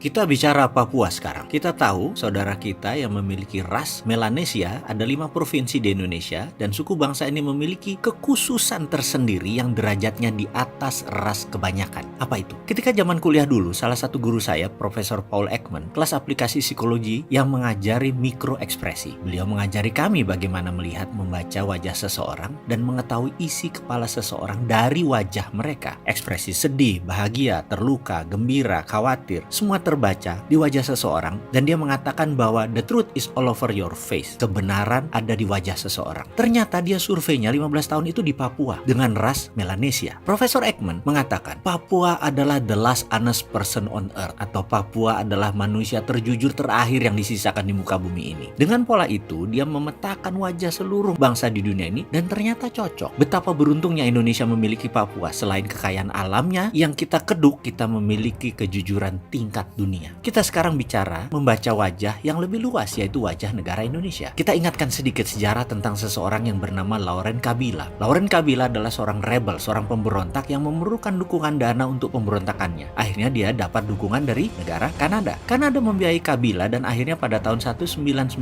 Kita bicara Papua sekarang. Kita tahu saudara kita yang memiliki ras Melanesia ada 5 provinsi di Indonesia dan suku bangsa ini memiliki kekhususan tersendiri yang derajatnya di atas ras kebanyakan. Apa itu? Ketika zaman kuliah dulu, salah satu guru saya, Profesor Paul Ekman, kelas aplikasi psikologi yang mengajari mikroekspresi. Beliau mengajari kami bagaimana melihat membaca wajah seseorang dan mengetahui isi kepala seseorang dari wajah mereka. Ekspresi sedih, bahagia, terluka, gembira, khawatir, semua terbaca di wajah seseorang dan dia mengatakan bahwa the truth is all over your face. Kebenaran ada di wajah seseorang. Ternyata dia surveinya 15 tahun itu di Papua dengan ras Melanesia. Profesor Ekman mengatakan Papua adalah the last honest person on earth, atau Papua adalah manusia terjujur terakhir yang disisakan di muka bumi ini. Dengan pola itu dia memetakan wajah seluruh bangsa di dunia ini dan ternyata cocok. Betapa beruntungnya Indonesia memiliki Papua. Selain kekayaan alamnya yang kita keduk, kita memiliki kejujuran tingkat dunia. Kita sekarang bicara membaca wajah yang lebih luas, yaitu wajah negara Indonesia. Kita ingatkan sedikit sejarah tentang seseorang yang bernama Laurent Kabila. Laurent Kabila adalah seorang rebel, seorang pemberontak yang memerlukan dukungan dana untuk pemberontakannya. Akhirnya dia dapat dukungan dari negara Kanada. Kanada membiayai Kabila dan akhirnya pada tahun 1991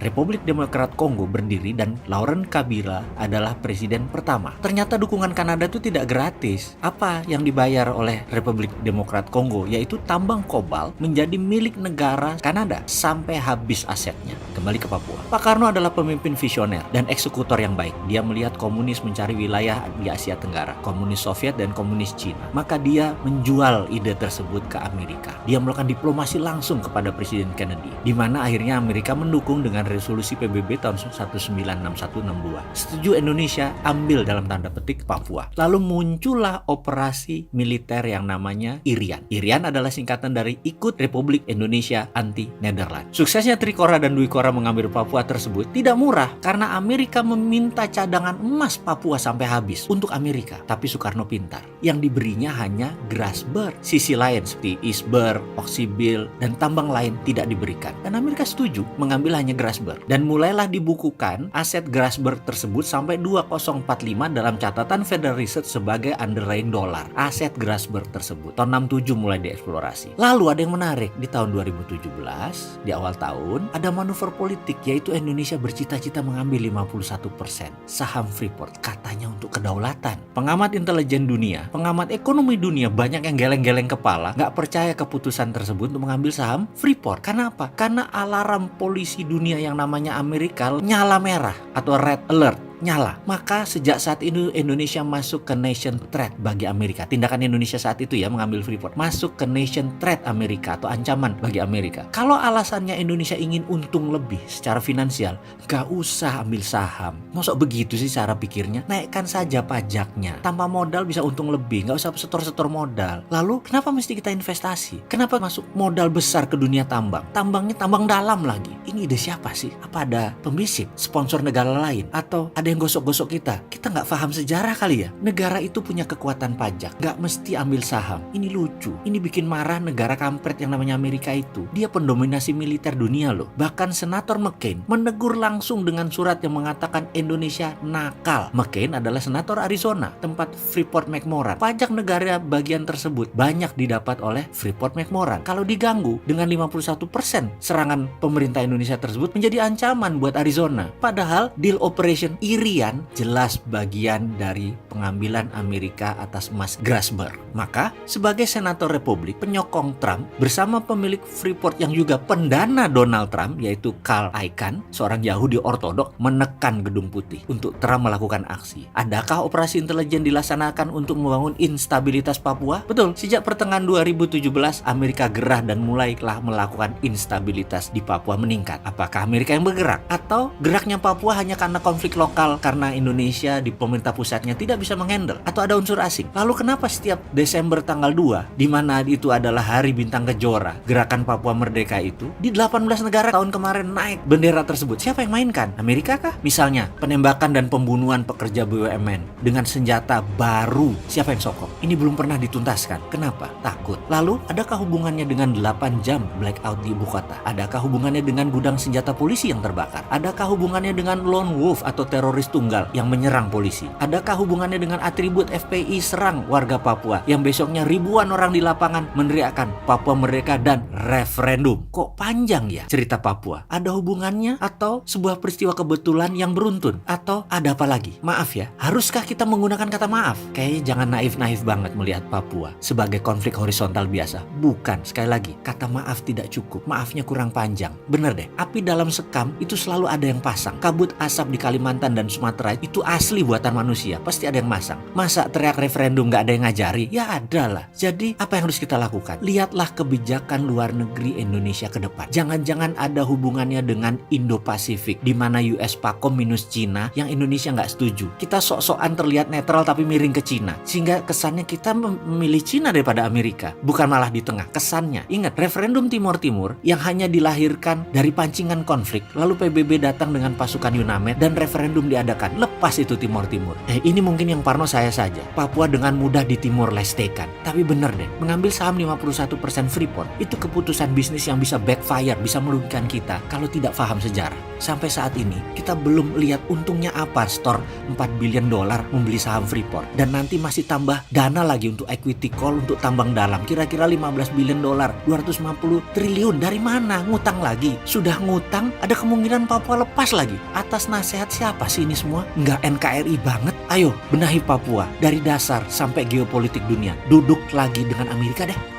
Republik Demokrat Kongo berdiri dan Laurent Kabila adalah presiden pertama. Ternyata dukungan Kanada itu tidak gratis. Apa yang dibayar oleh Republik Demokrat Kongo? Yaitu tambang kobalt menjadi milik negara Kanada sampai habis asetnya. Kembali ke Papua. Pak Karno adalah pemimpin visioner dan eksekutor yang baik. Dia melihat komunis mencari wilayah di Asia Tenggara, komunis Soviet dan komunis Cina. Maka dia menjual ide tersebut ke Amerika. Dia melakukan diplomasi langsung kepada Presiden Kennedy, di mana akhirnya Amerika mendukung dengan resolusi PBB tahun 1961-62. Setuju Indonesia ambil dalam tanda petik Papua. Lalu muncullah operasi militer yang namanya IRIAN. IRIAN adalah singkatan dari Ikut Republik Indonesia Anti Nederland. Suksesnya Trikora dan Dwi Kora mengambil Papua tersebut tidak murah karena Amerika meminta cadangan emas Papua sampai habis untuk Amerika. Tapi Soekarno pintar. Yang diberinya hanya Grasberg. Sisi lain seperti Iceberg, Oksibil, dan tambang lain tidak diberikan. Dan Amerika setuju mengambil hanya Grasberg. Dan mulailah dibukukan aset Grasberg tersebut sampai 2045 dalam catatan Federal Reserve sebagai underlying dollar. Aset Grasberg tersebut. Tahun 67 mulai dieksplorasi. Lalu ada yang menarik, di tahun 2017, di awal tahun, ada manuver politik, yaitu Indonesia bercita-cita mengambil 51% saham Freeport, katanya untuk kedaulatan. Pengamat intelijen dunia, pengamat ekonomi dunia, banyak yang geleng-geleng kepala, nggak percaya keputusan tersebut untuk mengambil saham Freeport. Karena apa? Karena alarm polisi dunia yang namanya Amerika nyala merah atau red alert. Nyala. Maka sejak saat itu Indonesia masuk ke nation threat bagi Amerika. Tindakan Indonesia saat itu ya mengambil Freeport masuk ke nation threat Amerika atau ancaman bagi Amerika. Kalau alasannya Indonesia ingin untung lebih secara finansial, gak usah ambil saham. Masa begitu sih cara pikirnya? Naikkan saja pajaknya. Tanpa modal bisa untung lebih. Gak usah setor-setor modal. Lalu kenapa mesti kita investasi? Kenapa masuk modal besar ke dunia tambang? Tambangnya tambang dalam lagi. Ini ide siapa sih? Apa ada pembisik? Sponsor negara lain? Atau ada yang gosok-gosok kita? Kita nggak paham sejarah kali ya? Negara itu punya kekuatan pajak, nggak mesti ambil saham. Ini lucu. Ini bikin marah negara kampret yang namanya Amerika itu. Dia pendominasi militer dunia loh. Bahkan Senator McCain menegur langsung dengan surat yang mengatakan Indonesia nakal. McCain adalah senator Arizona, tempat Freeport McMoran. Pajak negara bagian tersebut banyak didapat oleh Freeport McMoran. Kalau diganggu dengan 51%, serangan pemerintah Indonesia tersebut menjadi ancaman buat Arizona. Padahal deal operation IRIAN jelas bagian dari pengambilan Amerika atas emas Grasberg. Maka sebagai senator Republik penyokong Trump bersama pemilik Freeport yang juga pendana Donald Trump, yaitu Carl Icahn, seorang Yahudi ortodok, menekan Gedung Putih untuk Trump melakukan aksi. Adakah operasi intelijen dilaksanakan untuk membangun instabilitas Papua? Betul, sejak pertengahan 2017 Amerika gerah dan mulailah melakukan instabilitas di Papua meningkat. Apakah Amerika yang bergerak? Atau geraknya Papua hanya karena konflik lokal karena Indonesia di pemerintah pusatnya tidak bisa menghandle? Atau ada unsur asing? Lalu kenapa setiap Desember tanggal 2, di mana itu adalah Hari Bintang Kejora, gerakan Papua Merdeka itu, di 18 negara tahun kemarin naik bendera tersebut? Siapa yang mainkan? Amerika kah? Misalnya, penembakan dan pembunuhan pekerja BUMN dengan senjata baru. Siapa yang sokong? Ini belum pernah dituntaskan. Kenapa? Takut. Lalu, adakah hubungannya dengan 8 jam blackout di ibu kota? Adakah hubungannya dengan gudang senjata polisi yang terbakar? Adakah hubungannya dengan lone wolf atau teroris teroris tunggal yang menyerang polisi? Adakah hubungannya dengan atribut FPI serang warga Papua yang besoknya ribuan orang di lapangan meneriakkan Papua Merdeka dan referendum? Kok panjang ya cerita Papua? Ada hubungannya atau sebuah peristiwa kebetulan yang beruntun? Atau ada apa lagi? Maaf ya, haruskah kita menggunakan kata maaf? Kayaknya jangan naif-naif banget melihat Papua sebagai konflik horizontal biasa. Bukan, sekali lagi, kata maaf tidak cukup. Maafnya kurang panjang. Bener deh, api dalam sekam itu selalu ada yang pasang. Kabut asap di Kalimantan dan Sumatera itu asli buatan manusia. Pasti ada yang masang. Masa teriak referendum gak ada yang ngajari? Ya ada lah. Jadi apa yang harus kita lakukan? Lihatlah kebijakan luar negeri Indonesia ke depan. Jangan-jangan ada hubungannya dengan Indo-Pasifik, di mana US Pakom minus Cina yang Indonesia nggak setuju. Kita sok-sokan terlihat netral tapi miring ke Cina. Sehingga kesannya kita memilih Cina daripada Amerika. Bukan malah di tengah. Kesannya. Ingat, referendum Timor Timur yang hanya dilahirkan dari pancingan konflik. Lalu PBB datang dengan pasukan UNAMED dan referendum diadakan. Lepas itu Timor Timur. Ini mungkin yang parno saya saja. Papua dengan mudah di Timor Lestekan. Tapi bener deh, mengambil saham 51% Freeport itu keputusan bisnis yang bisa backfire, bisa merugikan kita kalau tidak paham sejarah. Sampai saat ini kita belum lihat untungnya apa store $4 billion membeli saham Freeport, dan nanti masih tambah dana lagi untuk equity call untuk tambang dalam kira-kira $15 billion, 250 triliun. Dari mana? Ngutang lagi. Sudah ngutang, ada kemungkinan Papua lepas lagi. Atas nasihat siapa sih ini semua? Nggak NKRI banget. Ayo benahi Papua dari dasar sampai geopolitik dunia. Duduk lagi dengan Amerika deh.